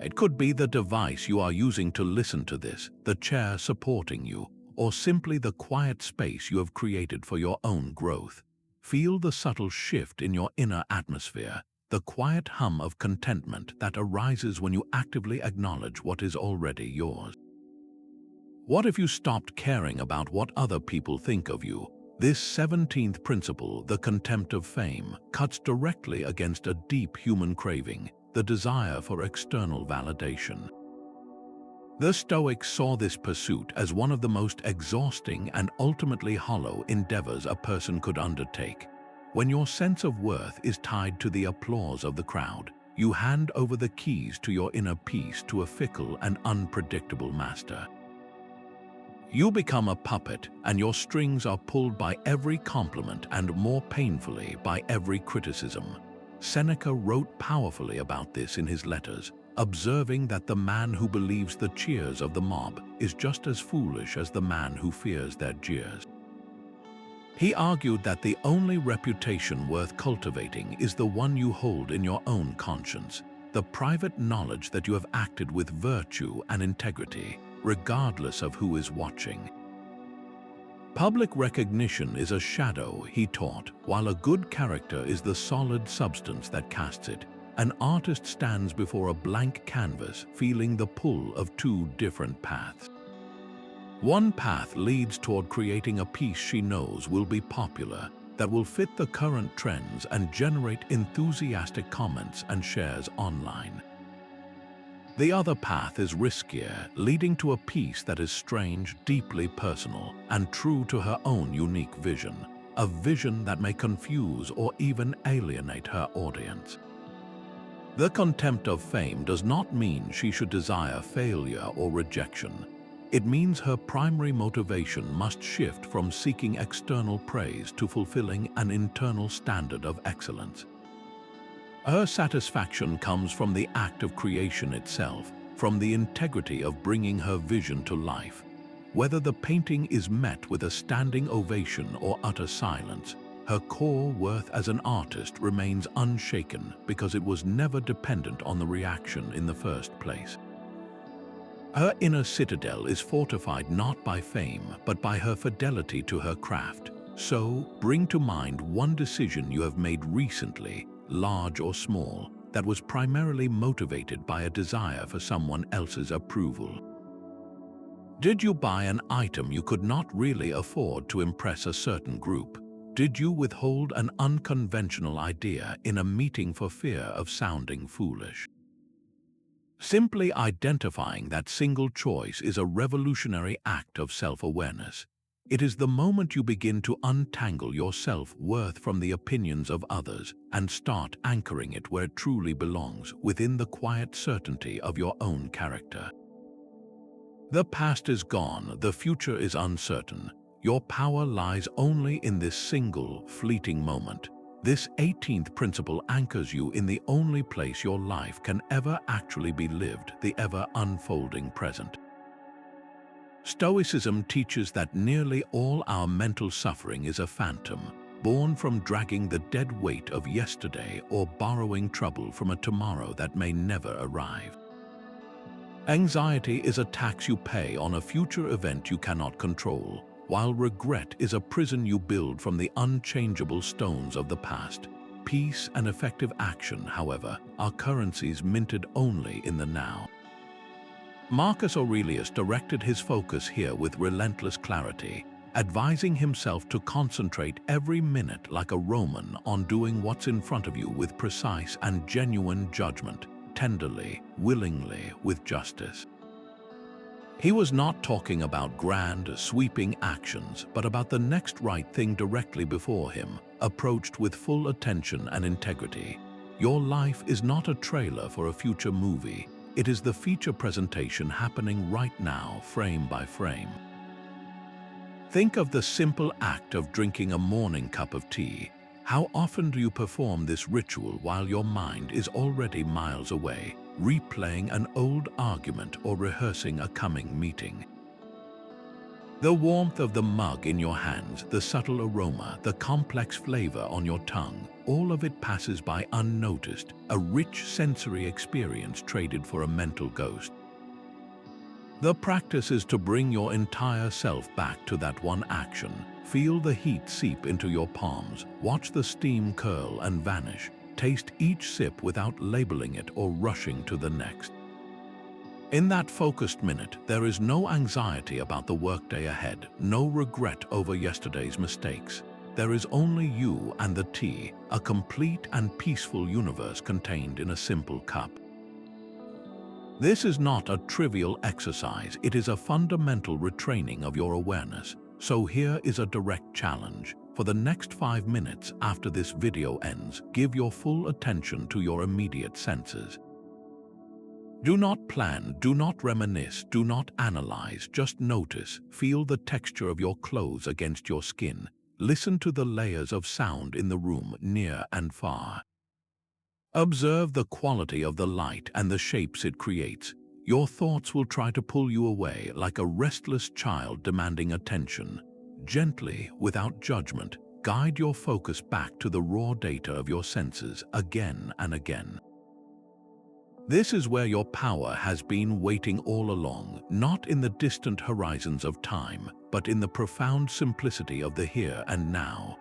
It could be the device you are using to listen to this, the chair supporting you, or simply the quiet space you have created for your own growth. Feel the subtle shift in your inner atmosphere, the quiet hum of contentment that arises when you actively acknowledge what is already yours. What if you stopped caring about what other people think of you? This 17th principle, the contempt of fame, cuts directly against a deep human craving, the desire for external validation. The Stoics saw this pursuit as one of the most exhausting and ultimately hollow endeavors a person could undertake. When your sense of worth is tied to the applause of the crowd, you hand over the keys to your inner peace to a fickle and unpredictable master. You become a puppet, and your strings are pulled by every compliment and, more painfully, by every criticism. Seneca wrote powerfully about this in his letters, observing that the man who believes the cheers of the mob is just as foolish as the man who fears their jeers. He argued that the only reputation worth cultivating is the one you hold in your own conscience, the private knowledge that you have acted with virtue and integrity, regardless of who is watching. Public recognition is a shadow, he taught, while a good character is the solid substance that casts it. An artist stands before a blank canvas, feeling the pull of 2 different paths. One path leads toward creating a piece she knows will be popular, that will fit the current trends and generate enthusiastic comments and shares online. The other path is riskier, leading to a piece that is strange, deeply personal, and true to her own unique vision, a vision that may confuse or even alienate her audience. The contempt of fame does not mean she should desire failure or rejection. It means her primary motivation must shift from seeking external praise to fulfilling an internal standard of excellence. Her satisfaction comes from the act of creation itself, from the integrity of bringing her vision to life. Whether the painting is met with a standing ovation or utter silence, her core worth as an artist remains unshaken because it was never dependent on the reaction in the first place. Her inner citadel is fortified not by fame, but by her fidelity to her craft. So, bring to mind one decision you have made recently, large or small, that was primarily motivated by a desire for someone else's approval. Did you buy an item you could not really afford to impress a certain group? Did you withhold an unconventional idea in a meeting for fear of sounding foolish? Simply identifying that single choice is a revolutionary act of self-awareness. It is the moment you begin to untangle your self-worth from the opinions of others and start anchoring it where it truly belongs, within the quiet certainty of your own character. The past is gone, the future is uncertain. Your power lies only in this single, fleeting moment. This 18th principle anchors you in the only place your life can ever actually be lived, the ever-unfolding present. Stoicism teaches that nearly all our mental suffering is a phantom, born from dragging the dead weight of yesterday or borrowing trouble from a tomorrow that may never arrive. Anxiety is a tax you pay on a future event you cannot control, while regret is a prison you build from the unchangeable stones of the past. Peace and effective action, however, are currencies minted only in the now. Marcus Aurelius directed his focus here with relentless clarity, advising himself to concentrate every minute like a Roman on doing what's in front of you with precise and genuine judgment, tenderly, willingly, with justice. He was not talking about grand, sweeping actions, but about the next right thing directly before him, approached with full attention and integrity. Your life is not a trailer for a future movie. It is the feature presentation happening right now, frame by frame. Think of the simple act of drinking a morning cup of tea. How often do you perform this ritual while your mind is already miles away, replaying an old argument or rehearsing a coming meeting? The warmth of the mug in your hands, the subtle aroma, the complex flavor on your tongue, all of it passes by unnoticed, a rich sensory experience traded for a mental ghost. The practice is to bring your entire self back to that one action. Feel the heat seep into your palms, watch the steam curl and vanish, taste each sip without labeling it or rushing to the next. In that focused minute, there is no anxiety about the workday ahead, no regret over yesterday's mistakes. There is only you and the tea, a complete and peaceful universe contained in a simple cup. This is not a trivial exercise, it is a fundamental retraining of your awareness. So here is a direct challenge. For the next 5 minutes after this video ends, give your full attention to your immediate senses. Do not plan, do not reminisce, do not analyze, just notice. Feel the texture of your clothes against your skin. Listen to the layers of sound in the room, near and far. Observe the quality of the light and the shapes it creates. Your thoughts will try to pull you away like a restless child demanding attention. Gently, without judgment, guide your focus back to the raw data of your senses again and again. This is where your power has been waiting all along, not in the distant horizons of time, but in the profound simplicity of the here and now.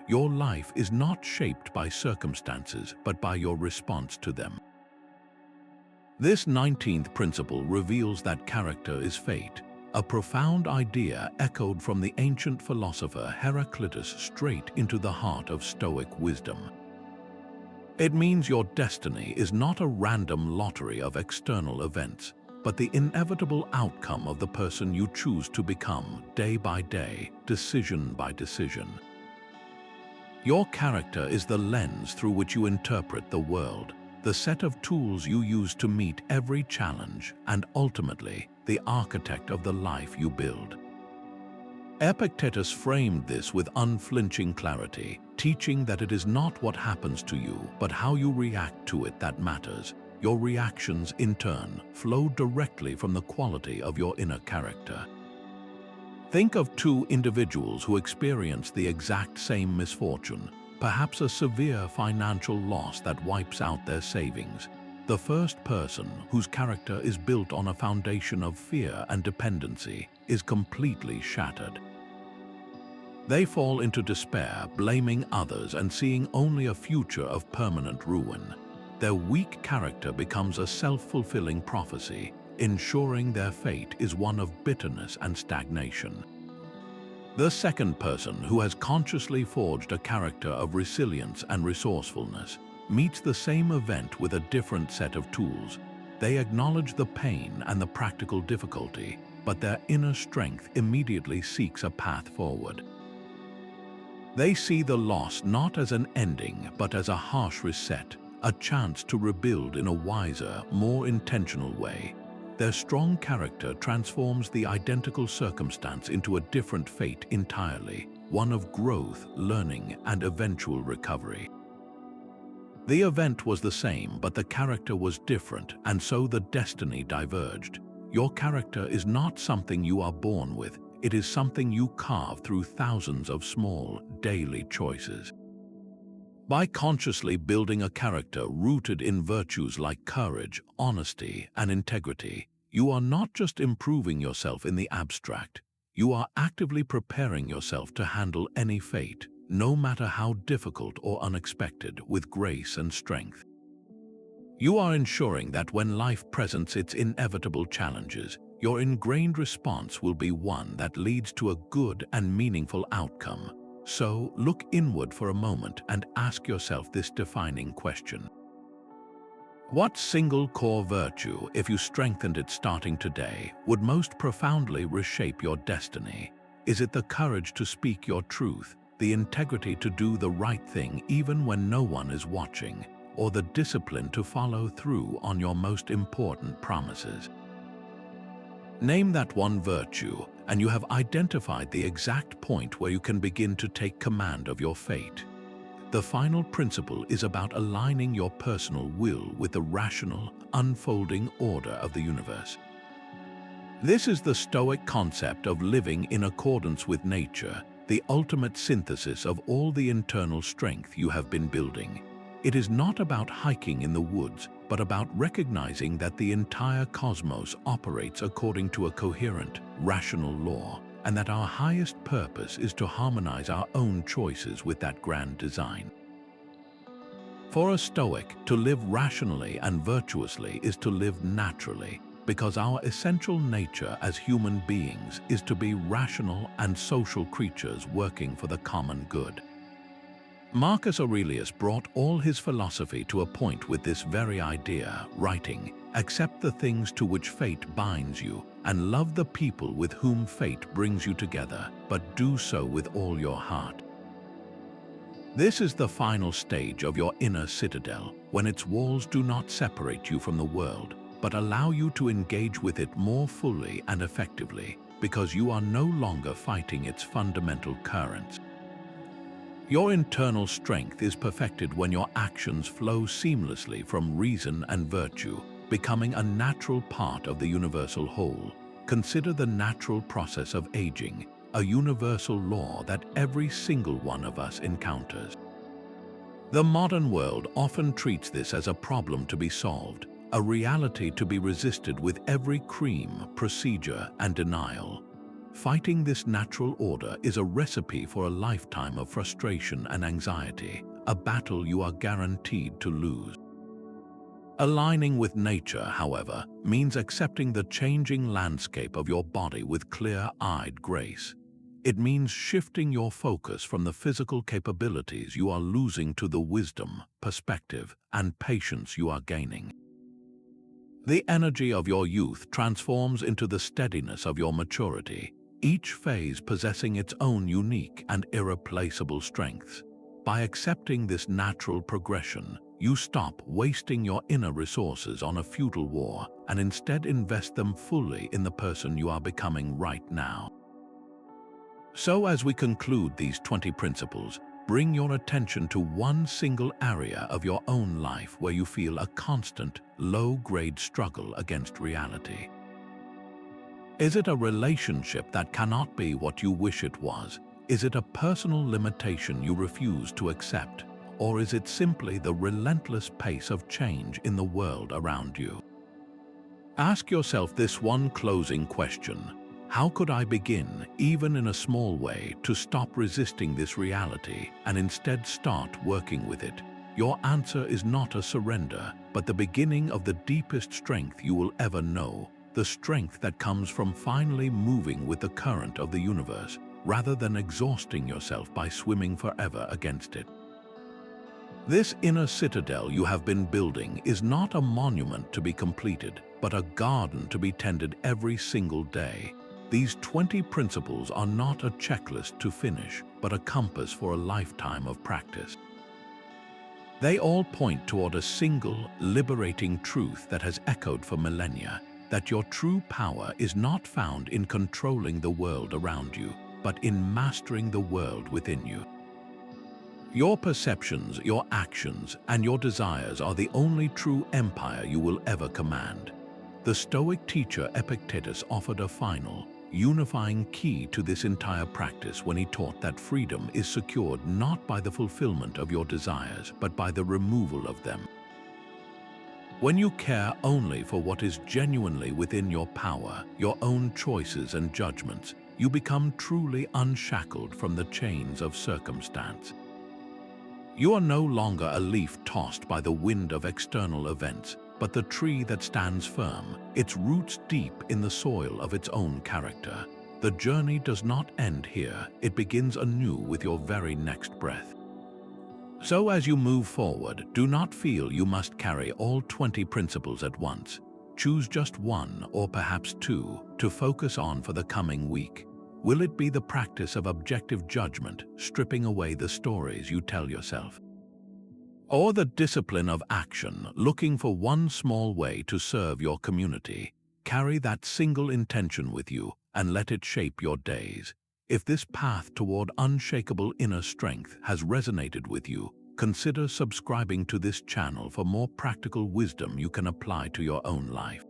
Your life is not shaped by circumstances, but by your response to them. This 19th principle reveals that character is fate, a profound idea echoed from the ancient philosopher Heraclitus straight into the heart of Stoic wisdom. It means your destiny is not a random lottery of external events, but the inevitable outcome of the person you choose to become day by day, decision by decision. Your character is the lens through which you interpret the world, the set of tools you use to meet every challenge, and ultimately, the architect of the life you build. Epictetus framed this with unflinching clarity, teaching that it is not what happens to you, but how you react to it that matters. Your reactions, in turn, flow directly from the quality of your inner character. Think of two individuals who experience the exact same misfortune, perhaps a severe financial loss that wipes out their savings. The first person, whose character is built on a foundation of fear and dependency, is completely shattered. They fall into despair, blaming others and seeing only a future of permanent ruin. Their weak character becomes a self-fulfilling prophecy, ensuring their fate is one of bitterness and stagnation. The second person, who has consciously forged a character of resilience and resourcefulness, meets the same event with a different set of tools. They acknowledge the pain and the practical difficulty, but their inner strength immediately seeks a path forward. They see the loss not as an ending, but as a harsh reset, a chance to rebuild in a wiser, more intentional way. Their strong character transforms the identical circumstance into a different fate entirely, one of growth, learning, and eventual recovery. The event was the same, but the character was different, and so the destiny diverged. Your character is not something you are born with, it is something you carve through thousands of small, daily choices. By consciously building a character rooted in virtues like courage, honesty, and integrity, You are not just improving yourself in the abstract, you are actively preparing yourself to handle any fate, no matter how difficult or unexpected, with grace and strength. You are ensuring that when life presents its inevitable challenges, your ingrained response will be one that leads to a good and meaningful outcome. So, look inward for a moment and ask yourself this defining question. What single core virtue, if you strengthened it starting today, would most profoundly reshape your destiny? Is it the courage to speak your truth, the integrity to do the right thing even when no one is watching, or the discipline to follow through on your most important promises? Name that one virtue, and you have identified the exact point where you can begin to take command of your fate. The final principle is about aligning your personal will with the rational, unfolding order of the universe. This is the Stoic concept of living in accordance with nature, the ultimate synthesis of all the internal strength you have been building. It is not about hiking in the woods, but about recognizing that the entire cosmos operates according to a coherent, rational law, and that our highest purpose is to harmonize our own choices with that grand design. For a Stoic, to live rationally and virtuously is to live naturally, because our essential nature as human beings is to be rational and social creatures working for the common good. Marcus Aurelius brought all his philosophy to a point with this very idea, writing, "Accept the things to which fate binds you, and love the people with whom fate brings you together, but do so with all your heart." This is the final stage of your inner citadel, when its walls do not separate you from the world, but allow you to engage with it more fully and effectively, because you are no longer fighting its fundamental currents. Your internal strength is perfected when your actions flow seamlessly from reason and virtue, becoming a natural part of the universal whole. Consider the natural process of aging, a universal law that every single one of us encounters. The modern world often treats this as a problem to be solved, a reality to be resisted with every cream, procedure, and denial. Fighting this natural order is a recipe for a lifetime of frustration and anxiety, a battle you are guaranteed to lose. Aligning with nature, however, means accepting the changing landscape of your body with clear-eyed grace. It means shifting your focus from the physical capabilities you are losing to the wisdom, perspective, and patience you are gaining. The energy of your youth transforms into the steadiness of your maturity, each phase possessing its own unique and irreplaceable strengths. By accepting this natural progression, you stop wasting your inner resources on a futile war and instead invest them fully in the person you are becoming right now. So as we conclude these 20 principles, bring your attention to one single area of your own life where you feel a constant, low-grade struggle against reality. Is it a relationship that cannot be what you wish it was? Is it a personal limitation you refuse to accept? Or is it simply the relentless pace of change in the world around you? Ask yourself this one closing question. How could I begin, even in a small way, to stop resisting this reality and instead start working with it? Your answer is not a surrender, but the beginning of the deepest strength you will ever know, the strength that comes from finally moving with the current of the universe, rather than exhausting yourself by swimming forever against it. This inner citadel you have been building is not a monument to be completed, but a garden to be tended every single day. These 20 principles are not a checklist to finish, but a compass for a lifetime of practice. They all point toward a single, liberating truth that has echoed for millennia, that your true power is not found in controlling the world around you, but in mastering the world within you. Your perceptions, your actions, and your desires are the only true empire you will ever command. The Stoic teacher Epictetus offered a final, unifying key to this entire practice when he taught that freedom is secured not by the fulfillment of your desires, but by the removal of them. When you care only for what is genuinely within your power, your own choices and judgments, you become truly unshackled from the chains of circumstance. You are no longer a leaf tossed by the wind of external events, but the tree that stands firm, its roots deep in the soil of its own character. The journey does not end here, it begins anew with your very next breath. So as you move forward, do not feel you must carry all 20 principles at once. Choose just one or perhaps two to focus on for the coming week. Will it be the practice of objective judgment, stripping away the stories you tell yourself? Or the discipline of action, looking for one small way to serve your community? Carry that single intention with you and let it shape your days. If this path toward unshakable inner strength has resonated with you, consider subscribing to this channel for more practical wisdom you can apply to your own life.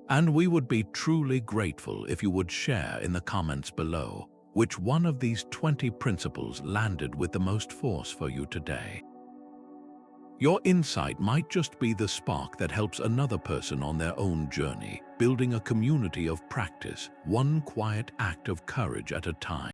And we would be truly grateful if you would share in the comments below which one of these 20 principles landed with the most force for you today. Your insight might just be the spark that helps another person on their own journey, building a community of practice, one quiet act of courage at a time.